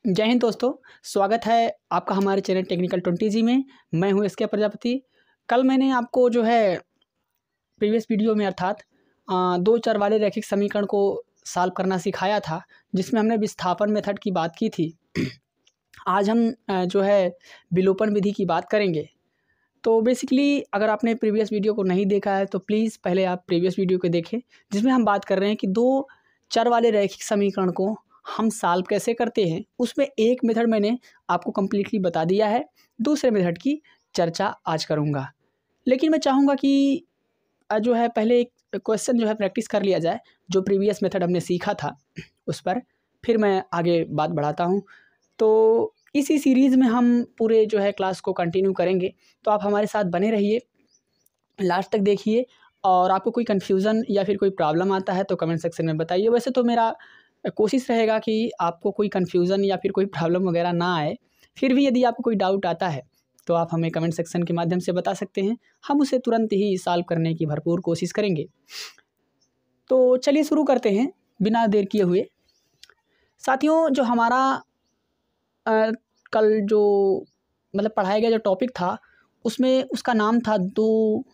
जय हिंद दोस्तों, स्वागत है आपका हमारे चैनल टेक्निकल 20G में। मैं हूं एसके प्रजापति। कल मैंने आपको जो है प्रीवियस वीडियो में अर्थात दो चर वाले रैखिक समीकरण को सॉल्व करना सिखाया था, जिसमें हमने विस्थापन मेथड की बात की थी। आज हम जो है विलोपन विधि की बात करेंगे। तो बेसिकली अगर आपने प्रीवियस वीडियो को नहीं देखा है तो प्लीज़ पहले आप प्रीवियस वीडियो को देखें, जिसमें हम बात कर रहे हैं कि दो चर वाले रैखिक समीकरण को हम सॉल्व कैसे करते हैं। उसमें एक मेथड मैंने आपको कम्प्लीटली बता दिया है, दूसरे मेथड की चर्चा आज करूँगा। लेकिन मैं चाहूँगा कि जो है पहले एक क्वेश्चन जो है प्रैक्टिस कर लिया जाए, जो प्रीवियस मेथड हमने सीखा था उस पर, फिर मैं आगे बात बढ़ाता हूँ। तो इसी सीरीज़ में हम पूरे जो है क्लास को कंटिन्यू करेंगे, तो आप हमारे साथ बने रहिए, लास्ट तक देखिए। और आपको कोई कन्फ्यूज़न या फिर कोई प्रॉब्लम आता है तो कमेंट सेक्शन में बताइए। वैसे तो मेरा कोशिश रहेगा कि आपको कोई कन्फ्यूज़न या फिर कोई प्रॉब्लम वगैरह ना आए। फिर भी यदि आपको कोई डाउट आता है तो आप हमें कमेंट सेक्शन के माध्यम से बता सकते हैं, हम उसे तुरंत ही सॉल्व करने की भरपूर कोशिश करेंगे। तो चलिए शुरू करते हैं बिना देर किए हुए। साथियों, जो हमारा कल जो मतलब पढ़ाया गया जो टॉपिक था, उसमें उसका नाम था दो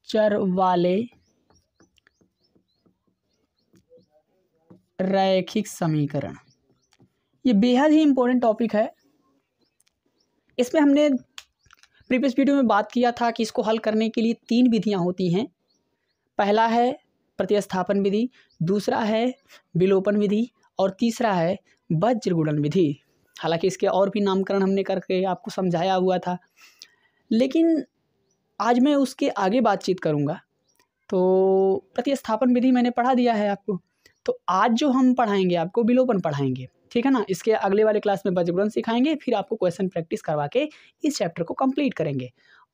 चर वाले रैखिक समीकरण। ये बेहद ही इम्पोर्टेंट टॉपिक है। इसमें हमने प्रीवियस वीडियो में बात किया था कि इसको हल करने के लिए तीन विधियां होती हैं। पहला है प्रतिस्थापन विधि, दूसरा है विलोपन विधि और तीसरा है वज्र गुणन विधि। हालांकि इसके और भी नामकरण हमने करके आपको समझाया हुआ था, लेकिन आज मैं उसके आगे बातचीत करूँगा। तो प्रतिस्थापन विधि मैंने पढ़ा दिया है आपको, तो आज जो हम पढ़ाएंगे आपको विलोपन पढ़ाएंगे, ठीक है ना। इसके अगले वाले क्लास में वज्र गुणन सिखाएंगे, फिर आपको क्वेश्चन प्रैक्टिस करवा के इस चैप्टर को कंप्लीट करेंगे।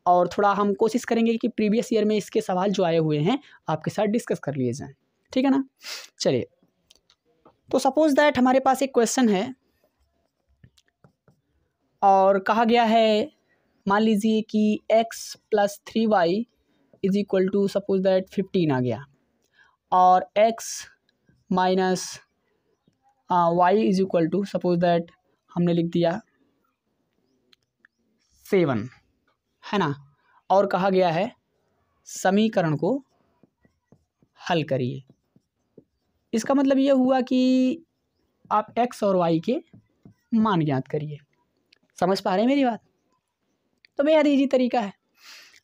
और थोड़ा हम कोशिश करेंगे कि प्रीवियस ईयर में इसके सवाल जो आए हुए हैं आपके साथ डिस्कस कर लिए जाएं, ठीक है ना। चलिए, तो सपोज दैट हमारे पास एक क्वेश्चन है और कहा गया है, मान लीजिए कि x + 3y = सपोज दैट 15 आ गया, और x - y = सपोज दैट हमने लिख दिया 7, है ना। और कहा गया है समीकरण को हल करिए। इसका मतलब ये हुआ कि आप x और y के मान ज्ञात करिए। समझ पा रहे हैं मेरी बात? तो बेहद ईजी तरीका है।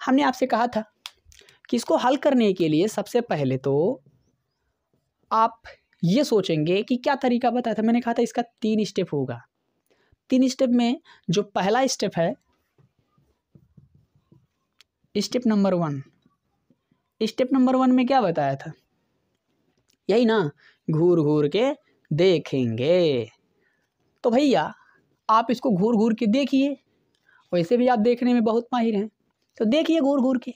हमने आपसे कहा था कि इसको हल करने के लिए सबसे पहले तो आप ये सोचेंगे कि क्या तरीका बताया था। मैंने कहा था इसका 3 स्टेप होगा। 3 स्टेप में जो पहला स्टेप है, स्टेप नंबर 1। स्टेप नंबर 1 में क्या बताया था? यही ना, घूर घूर के देखेंगे। तो भैया आप इसको घूर घूर के देखिए, वैसे भी आप देखने में बहुत माहिर हैं, तो देखिए घूर घूर के।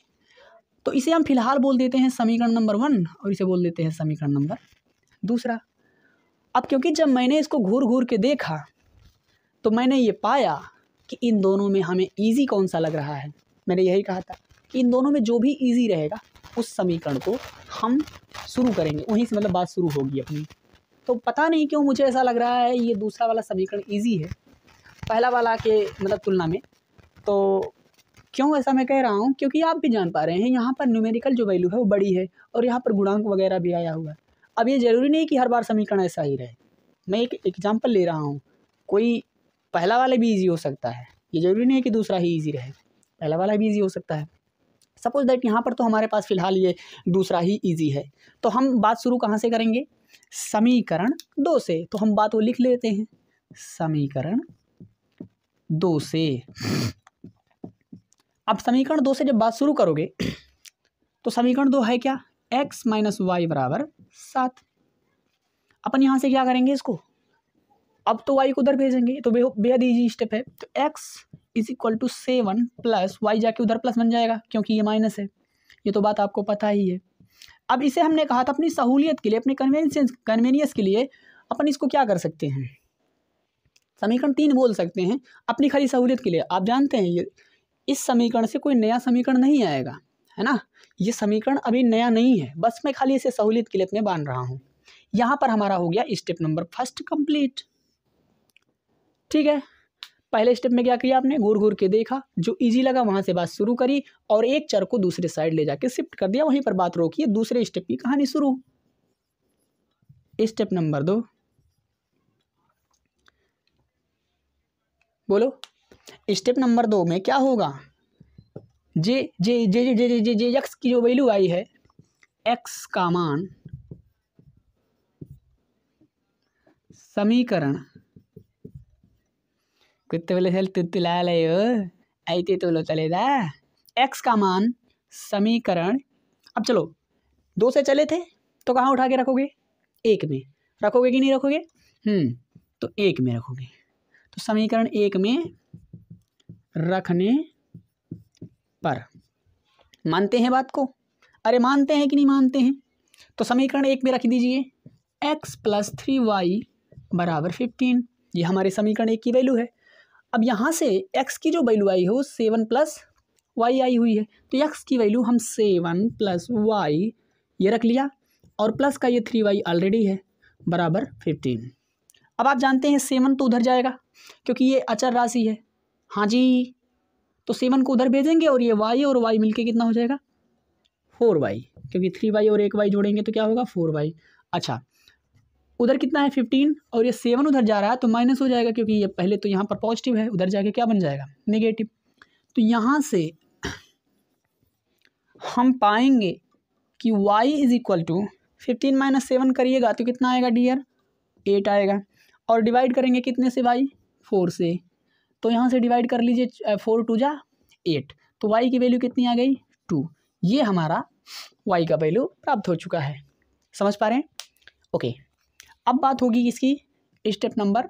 तो इसे हम फिलहाल बोल देते हैं समीकरण नंबर 1 और इसे बोल देते हैं समीकरण नंबर 2। अब क्योंकि जब मैंने इसको घूर घूर के देखा तो मैंने ये पाया कि इन दोनों में हमें ईजी कौन सा लग रहा है। मैंने यही कहा था कि इन दोनों में जो भी ईजी रहेगा उस समीकरण को हम शुरू करेंगे, वहीं से मतलब बात शुरू होगी अपनी। तो पता नहीं क्यों मुझे ऐसा लग रहा है ये दूसरा वाला समीकरण ईजी है पहला वाला के मतलब तुलना में। तो क्यों ऐसा मैं कह रहा हूँ, क्योंकि आप भी जान पा रहे हैं यहाँ पर न्यूमेरिकल जो वैल्यू है वो बड़ी है और यहाँ पर गुणांक वगैरह भी आया हुआ है। अब ये ज़रूरी नहीं कि हर बार समीकरण ऐसा ही रहे। मैं एक एग्जांपल ले रहा हूँ, कोई पहला वाला भी ईजी हो सकता है, ये ज़रूरी नहीं है कि दूसरा ही ईजी रहे, पहला वाला भी ईजी हो सकता है। सपोज दैट यहाँ पर तो हमारे पास फ़िलहाल ये दूसरा ही ईजी है। तो हम बात शुरू कहाँ से करेंगे? समीकरण 2 से। तो हम बात वो लिख लेते हैं, समीकरण 2 से। अब समीकरण 2 से जब बात शुरू करोगे तो समीकरण 2 है क्या? x - y = 7। अपन यहाँ से क्या करेंगे इसको, अब तो y को उधर भेजेंगे, तो बेहद ईजी स्टेप है। तो x = 7 + y जाके उधर प्लस बन जाएगा क्योंकि ये माइनस है, ये तो बात आपको पता ही है। अब इसे हमने कहा था अपनी सहूलियत के लिए, अपने कन्वीनियंस के लिए अपन इसको क्या कर सकते हैं, समीकरण 3 बोल सकते हैं अपनी खाली सहूलियत के लिए। आप जानते हैं ये इस समीकरण से कोई नया समीकरण नहीं आएगा, है ना। ये समीकरण अभी नया नहीं है, बस मैं खाली इसे सहूलियत के लिए अपने बांध रहा हूँ। यहाँ पर हमारा हो गया स्टेप नंबर 1 कंप्लीट। ठीक है, पहले स्टेप में क्या किया आपने, घूर घूर के देखा, जो इजी लगा वहाँ से बात शुरू करी और एक चर को दूसरे साइड ले जाके शिफ्ट कर दिया, वहीं पर बात रोकी, दूसरे स्टेप की कहानी शुरू। स्टेप नंबर 2, बोलो। स्टेप नंबर 2 में क्या होगा, जे जे जे जे जे जे जे एक्स की जो वैल्यू आई है, एक्स का मान समीकरण कितने बोले हेल्थ तुला ले ऐते तो लो चलेगा, एक्स का मान समीकरण। अब चलो 2 से चले थे तो कहाँ उठा के रखोगे, 1 में रखोगे कि नहीं रखोगे, तो 1 में रखोगे, तो समीकरण 1 में रखने पर मानते हैं बात को, अरे मानते हैं कि नहीं मानते हैं, तो समीकरण 1 में रख दीजिए x + 3y = 15, ये हमारे समीकरण 1 की वैल्यू है। अब यहाँ से x की जो वैल्यू आई हो 7 + y आई हुई है, तो x की वैल्यू हम 7 + y ये रख लिया और प्लस का ये 3y ऑलरेडी है बराबर 15। अब आप जानते हैं 7 तो उधर जाएगा क्योंकि ये अचर राशि है, हाँ जी, तो 7 को उधर भेजेंगे और ये y और y मिलके कितना हो जाएगा 4y, क्योंकि 3y और 1y जोड़ेंगे तो क्या होगा 4y। अच्छा, उधर कितना है 15 और ये 7 उधर जा रहा है तो माइनस हो जाएगा, क्योंकि ये पहले तो यहाँ पर पॉजिटिव है, उधर जाके क्या बन जाएगा नेगेटिव। तो यहाँ से हम पाएंगे कि y = 15 - 7 करिएगा तो कितना आएगा डियर 8 आएगा, और डिवाइड करेंगे कितने से भाई 4 से, तो यहाँ से डिवाइड कर लीजिए 4 × 2 = 8, तो y की वैल्यू कितनी आ गई 2। ये हमारा y का वैल्यू प्राप्त हो चुका है, समझ पा रहे हैं। ओके, अब बात होगी इसकी स्टेप नंबर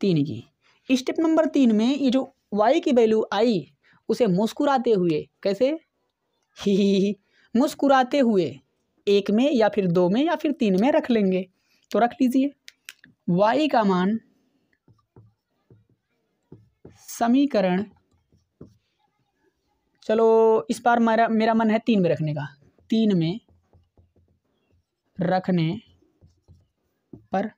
3 की। स्टेप नंबर 3 में ये जो y की वैल्यू आई उसे मुस्कुराते हुए, कैसे ही मुस्कुराते हुए 1 में या फिर 2 में या फिर 3 में रख लेंगे, तो रख लीजिए y का मान समीकरण, चलो इस बार मेरा मन है 3 में रखने का, 3 में रखने पर,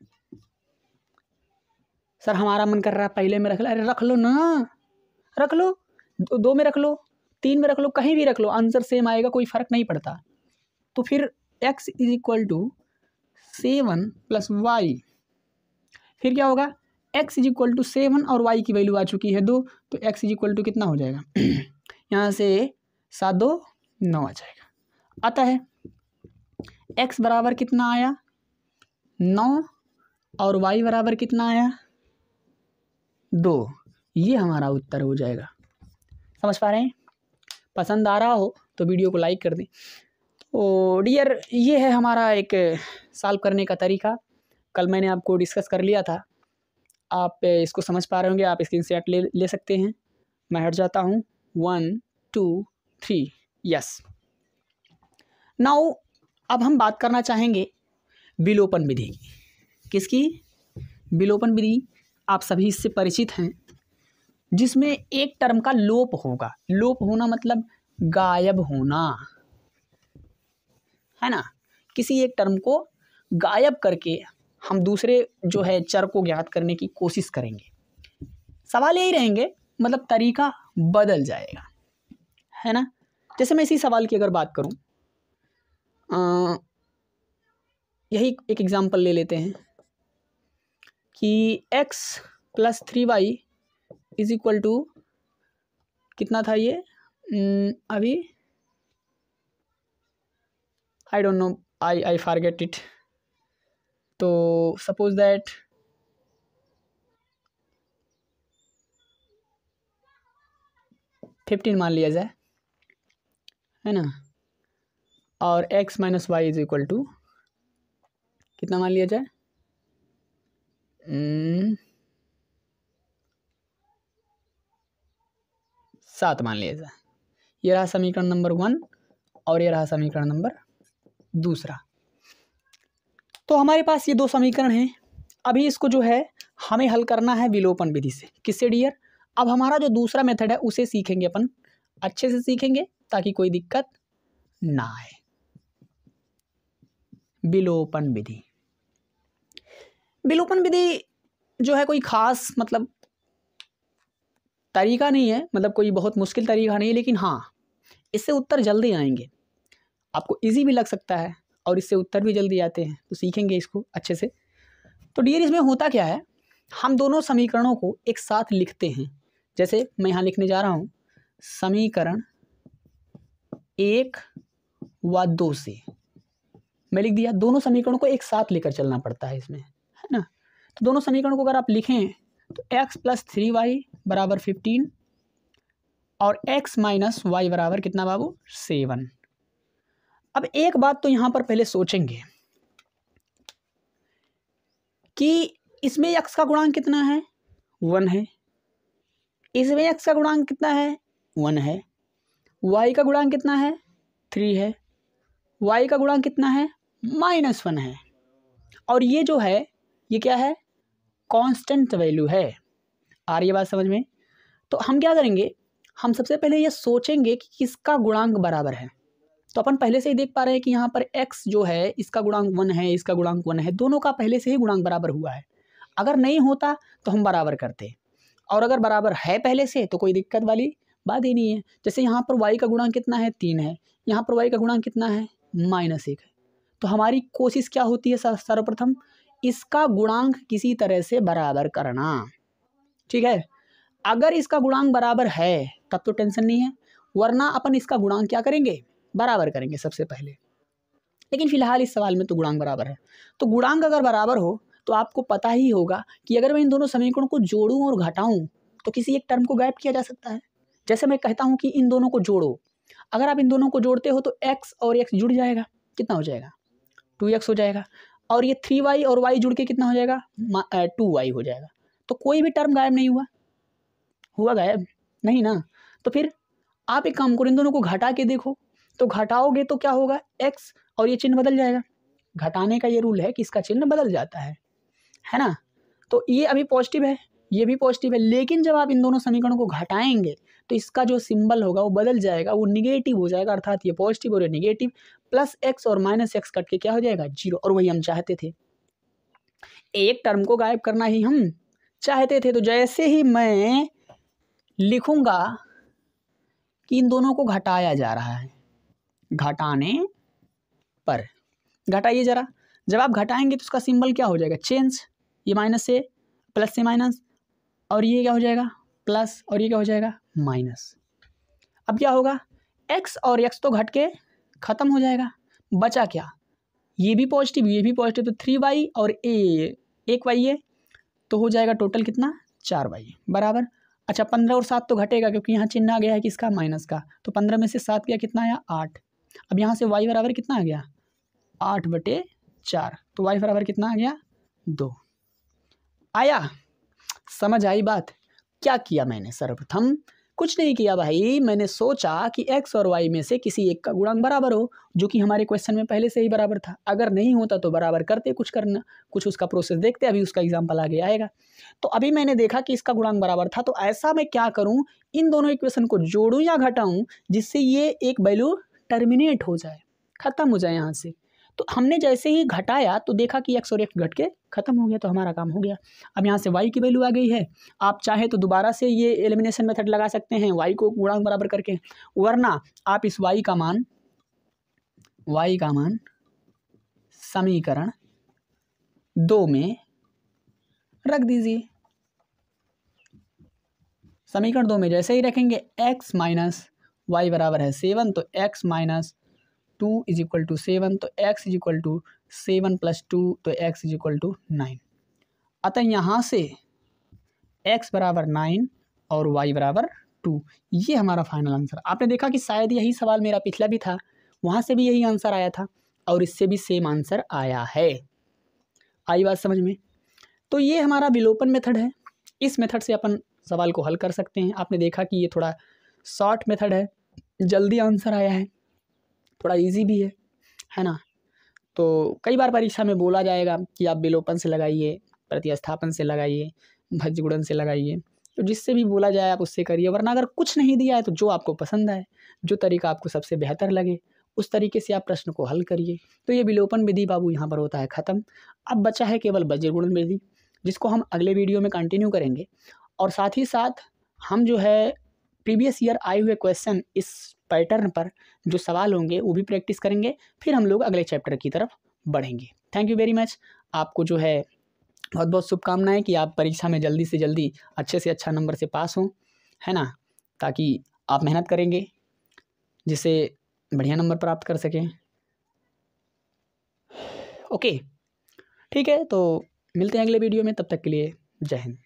सर हमारा मन कर रहा है पहले में रख लो, अरे रख लो ना, रख लो, 2 में रख लो, 3 में रख लो, कहीं भी रख लो, आंसर सेम आएगा, कोई फ़र्क नहीं पड़ता। तो फिर x = 7 + y, फिर क्या होगा x = 7 और y की वैल्यू आ चुकी है 2, तो x = कितना हो जाएगा यहाँ से 7 2 9 आ जाएगा। आता है x बराबर कितना आया 9 और y बराबर कितना आया 2, ये हमारा उत्तर हो जाएगा। समझ पा रहे हैं, पसंद आ रहा हो तो वीडियो को लाइक कर दें। तो डियर ये है हमारा एक सॉल्व करने का तरीका, कल मैंने आपको डिस्कस कर लिया था, आप इसको समझ पा रहे होंगे, आप स्क्रीनशॉट ले सकते हैं। मैं हट जाता हूँ 1 2 3 यस। नाउ अब हम बात करना चाहेंगे विलोपन विधि की। किसकी, विलोपन विधि, आप सभी इससे परिचित हैं, जिसमें एक टर्म का लोप होगा। लोप होना मतलब गायब होना, है ना, किसी एक टर्म को गायब करके हम दूसरे जो है चर को ज्ञात करने की कोशिश करेंगे। सवाल यही रहेंगे, मतलब तरीका बदल जाएगा, है ना। जैसे मैं इसी सवाल की अगर बात करूं, यही एक एग्जांपल ले लेते हैं कि x + 3y = कितना था ये, अभी I don't know, I forget it. तो सपोज दैट $15 मान लिया जाए, है ना, और x - y = कितना मान लिया जाए 7 मान लिया जाए। ये रहा समीकरण नंबर 1 और ये रहा समीकरण नंबर 2। तो हमारे पास ये 2 समीकरण हैं। अभी इसको जो है हमें हल करना है विलोपन विधि से। किससे डियर, अब हमारा जो दूसरा मेथड है उसे सीखेंगे अपन, अच्छे से सीखेंगे ताकि कोई दिक्कत ना आए। विलोपन विधि, विलोपन विधि जो है कोई ख़ास मतलब तरीका नहीं है, मतलब कोई बहुत मुश्किल तरीका नहीं है, लेकिन हाँ इससे उत्तर जल्दी आएंगे, आपको इजी भी लग सकता है और इससे उत्तर भी जल्दी आते हैं, तो सीखेंगे इसको अच्छे से। तो डियर इसमें होता क्या है, हम दोनों समीकरणों को एक साथ लिखते हैं। जैसे मैं यहाँ लिखने जा रहा हूँ समीकरण 1 व 2 से मैं लिख दिया। दोनों समीकरणों को एक साथ लेकर चलना पड़ता है इसमें, है ना। तो दोनों समीकरणों को अगर आप लिखें तो x + 3y बराबर 15 और x - y बराबर कितना बाबू 7। अब एक बात तो यहाँ पर पहले सोचेंगे कि इसमें x का गुणांक कितना है 1 है, इसमें x का गुणांक कितना है 1 है, y का गुणांक कितना है 3 है, y का गुणांक कितना है -1 है, और ये जो है ये क्या है कांस्टेंट वैल्यू है। आ रही है बात समझ में। तो हम क्या करेंगे, हम सबसे पहले ये सोचेंगे कि किसका गुणांक बराबर है। तो अपन पहले से ही देख पा रहे हैं कि यहाँ पर x जो है इसका गुणांक 1 है, इसका गुणांक 1 है, दोनों का पहले से ही गुणांक बराबर हुआ है। अगर नहीं होता तो हम बराबर करते, और अगर बराबर है पहले से तो कोई दिक्कत वाली बात ही नहीं है। जैसे यहाँ पर y का गुणांक कितना है 3 है, यहाँ पर y का गुणांक कितना है -1 है, तो हमारी कोशिश क्या होती है सर्वप्रथम इसका गुणांक किसी तरह से बराबर करना, ठीक है। अगर इसका गुणांक बराबर है तब तो टेंशन नहीं है, वरना अपन इसका गुणांक क्या करेंगे बराबर करेंगे सबसे पहले। लेकिन फिलहाल इस सवाल में तो गुणांक बराबर है। तो गुणांक अगर बराबर हो तो आपको पता ही होगा कि अगर मैं इन दोनों समीकरणों को जोड़ूं और घटाऊं तो किसी एक टर्म को गायब किया जा सकता है। जैसे मैं कहता हूं कि इन दोनों को जोड़ो, अगर आप इन दोनों को जोड़ते हो तो x और x जुड़ जाएगा, कितना हो जाएगा 2x हो जाएगा, और ये 3y और y जुड़ के कितना हो जाएगा 2y हो जाएगा। तो कोई भी टर्म गायब नहीं हुआ गायब नहीं ना। तो फिर आप एक काम करो, इन दोनों को घटा के देखो, तो घटाओगे तो क्या होगा x और ये चिन्ह बदल जाएगा। घटाने का ये रूल है कि इसका चिन्ह बदल जाता है ना। तो ये अभी पॉजिटिव है, ये भी पॉजिटिव है, लेकिन जब आप इन दोनों समीकरणों को घटाएंगे तो इसका जो सिंबल होगा वो बदल जाएगा, वो निगेटिव हो जाएगा, अर्थात ये पॉजिटिव और ये निगेटिव, प्लस x और -x कट के क्या हो जाएगा 0। और वही हम चाहते थे, एक टर्म को गायब करना ही हम चाहते थे। तो जैसे ही मैं लिखूंगा कि इन दोनों को घटाया जा रहा है, घटाने पर घटाइए जरा, जब आप घटाएंगे तो उसका सिंबल क्या हो जाएगा चेंज, ये माइनस से प्लस से माइनस, और ये क्या हो जाएगा प्लस, और ये क्या हो जाएगा माइनस। अब क्या होगा x और x तो घट के खत्म हो जाएगा, बचा क्या ये भी पॉजिटिव ये भी पॉजिटिव, तो 3y और एक y है, तो हो जाएगा टोटल कितना 4y बराबर। अच्छा 15 और 7 तो घटेगा क्योंकि यहाँ चिन्ह आ गया है किसका माइनस का, तो 15 में से 7 गया कितना आया 8। अब यहाँ से y बराबर कितना आ गया 8/4, तो y बराबर कितना आ गया 2। आया समझ आई बात। क्या किया मैंने, सर्वप्रथम कुछ नहीं किया भाई, मैंने सोचा कि x और y में से किसी एक का गुणांक बराबर हो, जो कि हमारे क्वेश्चन में पहले से ही बराबर था। अगर नहीं होता तो बराबर करते, कुछ उसका प्रोसेस देखते, अभी उसका एग्जाम्पल आगे आएगा। तो अभी मैंने देखा कि इसका गुणांक बराबर था, तो ऐसा मैं क्या करूं, इन दोनों इक्वेशन को जोड़ूं या घटाऊं जिससे ये एक वैल्यू टर्मिनेट हो जाए, खत्म हो जाए यहाँ से। तो हमने जैसे ही घटाया तो देखा कि x और x घट के खत्म हो गया, तो हमारा काम हो गया। अब यहाँ से y की वैल्यू आ गई है, आप चाहे तो दोबारा से ये एलिमिनेशन मेथड लगा सकते हैं y को गुणांक बराबर करके, वरना आप इस y का मान समीकरण 2 में रख दीजिए। समीकरण 2 में जैसे ही रखेंगे x - y बराबर है 7, तो x - 2 = 7, तो x = 7 + 2, तो x = 9। अतः यहाँ से x बराबर 9 और y बराबर 2, ये हमारा फाइनल आंसर। आपने देखा कि शायद यही सवाल मेरा पिछला भी था, वहाँ से भी यही आंसर आया था और इससे भी सेम आंसर आया है। आई बात समझ में। तो ये हमारा विलोपन मेथड है, इस मेथड से अपन सवाल को हल कर सकते हैं। आपने देखा कि ये थोड़ा शॉर्ट मेथड है, जल्दी आंसर आया है, थोड़ा इजी भी है ना। तो कई बार परीक्षा में बोला जाएगा कि आप विलोपन से लगाइए, प्रतिस्थापन से लगाइए, भज्य गुणन से लगाइए, तो जिससे भी बोला जाए आप उससे करिए, वरना अगर कुछ नहीं दिया है तो जो आपको पसंद आए, जो तरीका आपको सबसे बेहतर लगे उस तरीके से आप प्रश्न को हल करिए। तो ये विलोपन विधि बाबू यहाँ पर होता है ख़त्म। अब बचा है केवल भज्य गुणन विधि। जिसको हम अगले वीडियो में कंटिन्यू करेंगे। और साथ ही साथ हम जो है प्रीवियस ईयर आए हुए क्वेश्चन इस पैटर्न पर जो सवाल होंगे वो भी प्रैक्टिस करेंगे, फिर हम लोग अगले चैप्टर की तरफ बढ़ेंगे। Thank you very much. आपको जो है बहुत बहुत शुभकामनाएं कि आप परीक्षा में जल्दी से जल्दी अच्छे से अच्छा नंबर से पास हों, है ना, ताकि आप मेहनत करेंगे जिससे बढ़िया नंबर प्राप्त कर सकें। ओके, ठीक है, तो मिलते हैं अगले वीडियो में, तब तक के लिए जय हिंद।